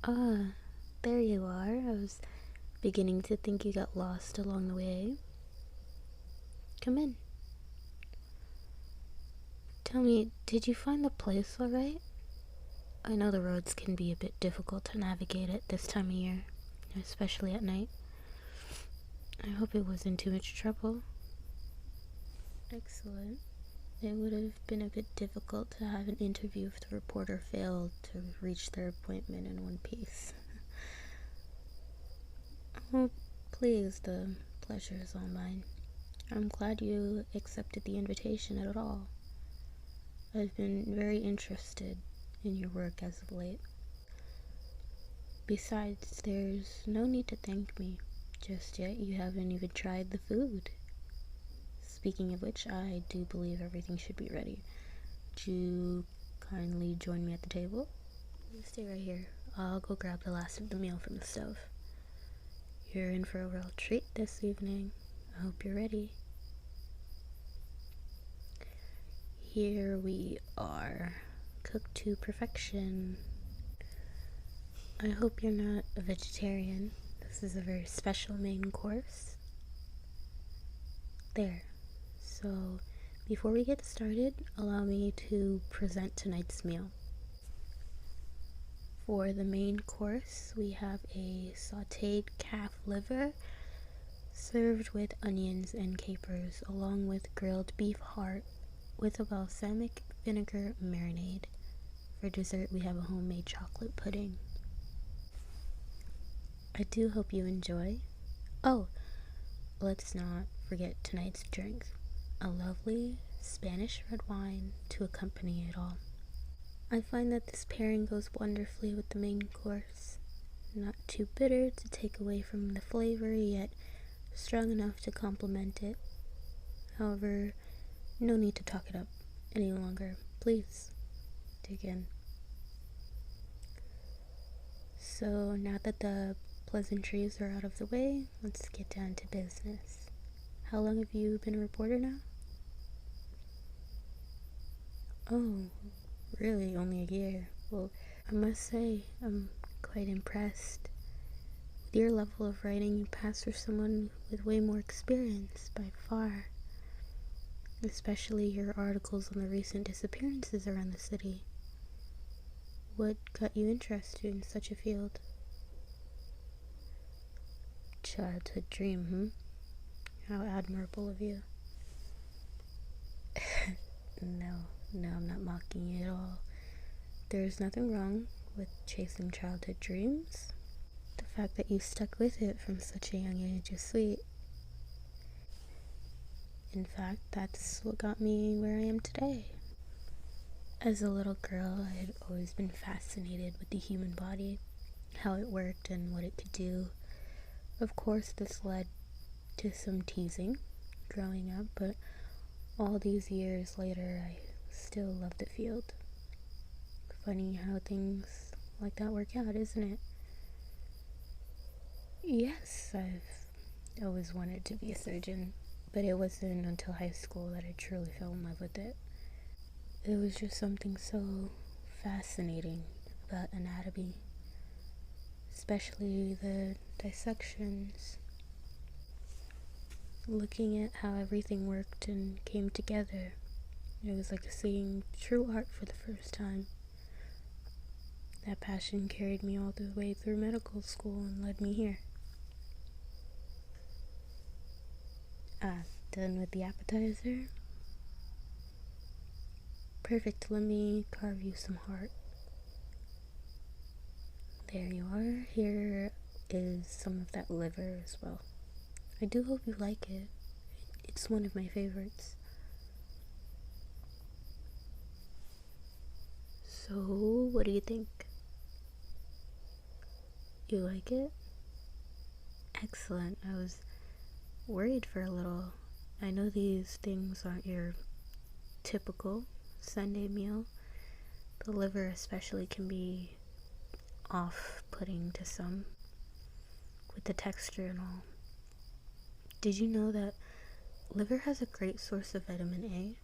Ah, there you are. I was beginning to think you got lost along the way. Come in. Tell me, did you find the place alright? I know the roads can be a bit difficult to navigate at this time of year, especially at night. I hope it wasn't too much trouble. Excellent. It would have been a bit difficult to have an interview if the reporter failed to reach their appointment in one piece. Oh, please, the pleasure is all mine. I'm glad you accepted the invitation at all. I've been very interested in your work as of late. Besides, there's no need to thank me. Just yet you haven't even tried the food. Speaking of which, I do believe everything should be ready. Would you kindly join me at the table? You stay right here. I'll go grab the last of the meal from the stove. You're in for a real treat this evening. I hope you're ready. Here we are, cooked to perfection. I hope you're not a vegetarian. This is a very special main course. There. So, before we get started, allow me to present tonight's meal. For the main course, we have a sautéed calf liver served with onions and capers, along with grilled beef heart with a balsamic vinegar marinade. For dessert, we have a homemade chocolate pudding. I do hope you enjoy. Oh, let's not forget tonight's drink. A lovely Spanish red wine to accompany it all. I find that this pairing goes wonderfully with the main course. Not too bitter to take away from the flavor, yet strong enough to complement it. However, no need to talk it up any longer. Please, dig in. So now that the pleasantries are out of the way, let's get down to business. How long have you been a reporter now? Oh, really? Only a year? Well, I must say, I'm quite impressed. With your level of writing, you pass for someone with way more experience, by far. Especially your articles on the recent disappearances around the city. What got you interested in such a field? Childhood dream, How admirable of you. No, I'm not mocking you at all. There's nothing wrong with chasing childhood dreams. The fact that you stuck with it from such a young age is sweet. In fact, that's what got me where I am today. As a little girl, I had always been fascinated with the human body, how it worked and what it could do. Of course, this led to some teasing growing up, but all these years later, I still love the field. Funny how things like that work out, isn't it? Yes, I've always wanted to be a surgeon, but it wasn't until high school that I truly fell in love with it. It was just something so fascinating about anatomy, especially the dissections. Looking at how everything worked and came together, it was like seeing true art for the first time. That passion carried me all the way through medical school and led me here. Done with the appetizer? Perfect, let me carve you some heart. There you are. Here is some of that liver as well. I do hope you like it. It's one of my favorites. So, what do you think? You like it? Excellent. I was worried for a little. I know these things aren't your typical Sunday meal. The liver especially can be off-putting to some with the texture and all. Did you know that liver has a great source of vitamin A?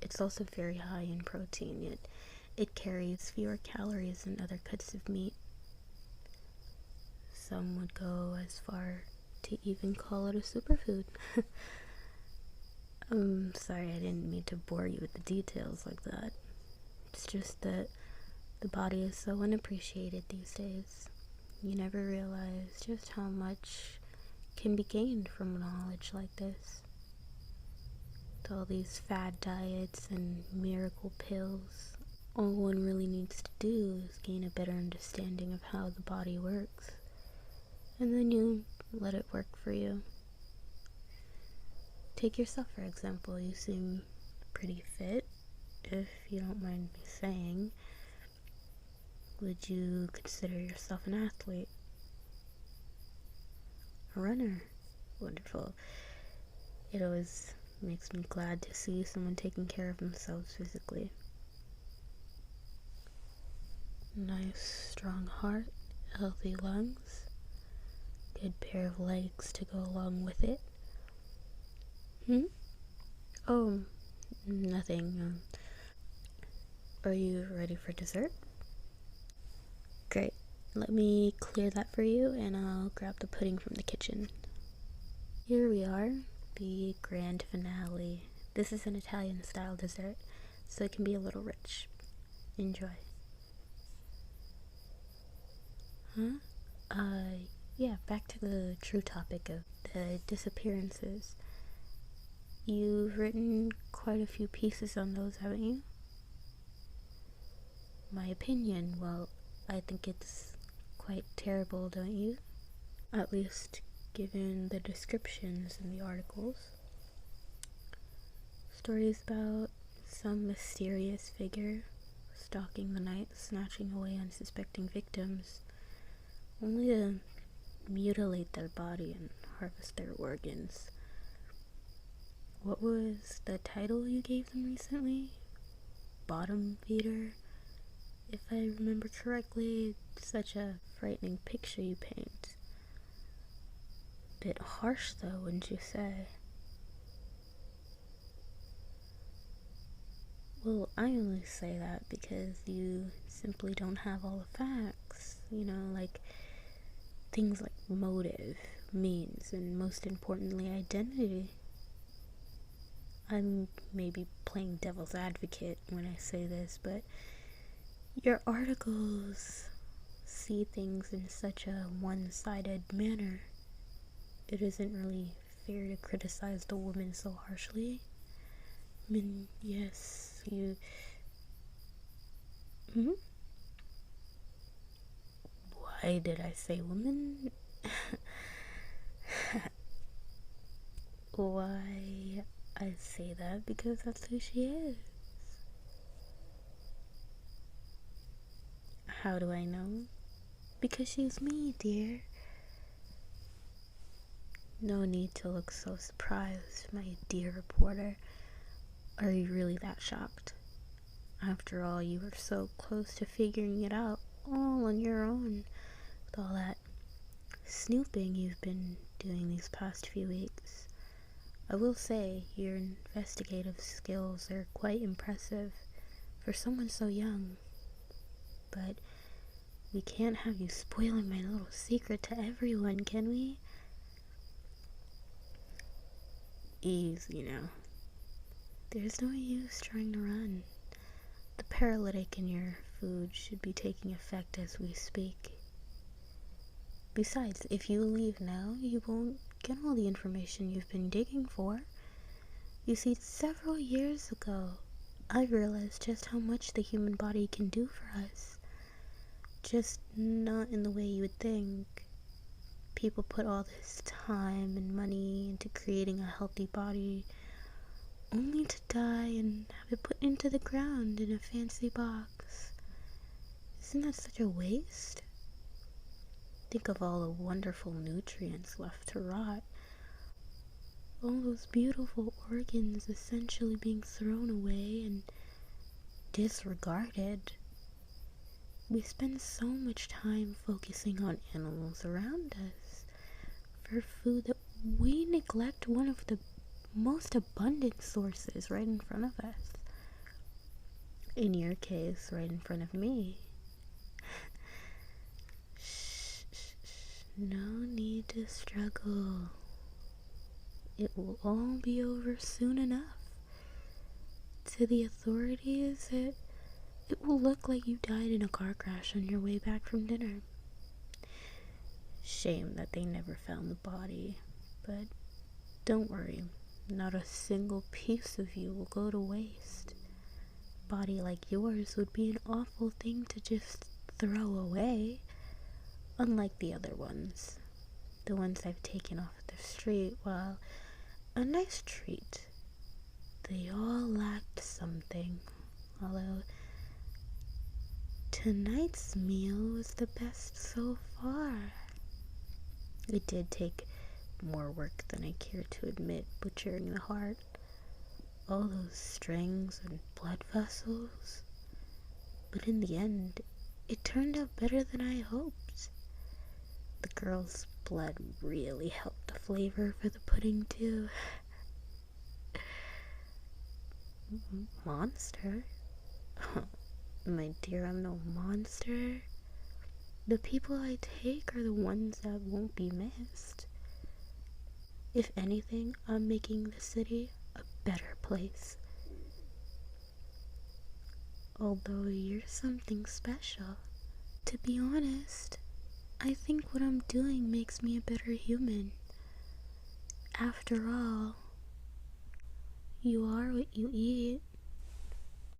It's also very high in protein, yet it carries fewer calories than other cuts of meat. some would go as far to even call it a superfood. I'm sorry, I didn't mean to bore you with the details like that. It's just that the body is so unappreciated these days. You never realize just how much can be gained from knowledge like this. With all these fad diets and miracle pills, all one really needs to do is gain a better understanding of how the body works, and then you let it work for you. Take yourself for example. You seem pretty fit, if you don't mind me saying. Would you consider yourself an athlete? A runner? Wonderful. It always makes me glad to see someone taking care of themselves physically. Nice strong heart, healthy lungs, good pair of legs to go along with it. Oh, nothing. Are you ready for dessert? Great. Let me clear that for you and I'll grab the pudding from the kitchen. Here we are, the grand finale. This is an Italian style dessert, so it can be a little rich. Enjoy. Yeah, back to the true topic of the disappearances. You've written quite a few pieces on those, haven't you? My opinion, well, I think it's quite terrible, don't you? At least given the descriptions in the articles. Stories about some mysterious figure stalking the night, snatching away unsuspecting victims, only to mutilate their body and harvest their organs. What was the title you gave them recently? Bottom feeder? If I remember correctly. It's such a frightening picture you paint. Bit harsh though, wouldn't you say? Well, I only say that because you simply don't have all the facts. Like things like motive, means, and most importantly, identity. I'm maybe playing devil's advocate when I say this, but your articles see things in such a one-sided manner. It isn't really fair to criticize the woman so harshly. I mean, yes, you... Why did I say woman? Why I say that? Because that's who she is. How do I know? Because she's me, dear. No need to look so surprised, my dear reporter. Are you really that shocked? After all, you were so close to figuring it out all on your own with all that snooping you've been doing these past few weeks. I will say your investigative skills are quite impressive for someone so young. But we can't have you spoiling my little secret to everyone, can we? Easy now. There's no use trying to run. The paralytic in your food should be taking effect as we speak. Besides, if you leave now, you won't get all the information you've been digging for. You see, several years ago, I realized just how much the human body can do for us. Just not in the way you would think. People put all this time and money into creating a healthy body, only to die and have it put into the ground in a fancy box. Isn't that such a waste? Think of all the wonderful nutrients left to rot. All those beautiful organs essentially being thrown away and disregarded. We spend so much time focusing on animals around us for food that we neglect one of the most abundant sources right in front of us. In your case, right in front of me. Shh, shh, shh. No need to struggle. It will all be over soon enough. To the authorities, it will look like you died in a car crash on your way back from dinner. Shame that they never found the body, but don't worry, not a single piece of you will go to waste. A body like yours would be an awful thing to just throw away, unlike the other ones. The ones I've taken off the street, well, a nice treat. They all lacked something, although tonight's meal was the best so far. It did take more work than I care to admit, butchering the heart. All those strings and blood vessels. But in the end, it turned out better than I hoped. The girl's blood really helped the flavor for the pudding, too. Monster? My dear, I'm no monster. The people I take are the ones that won't be missed. If anything, I'm making the city a better place. Although you're something special. To be honest, I think what I'm doing makes me a better human. After all, you are what you eat.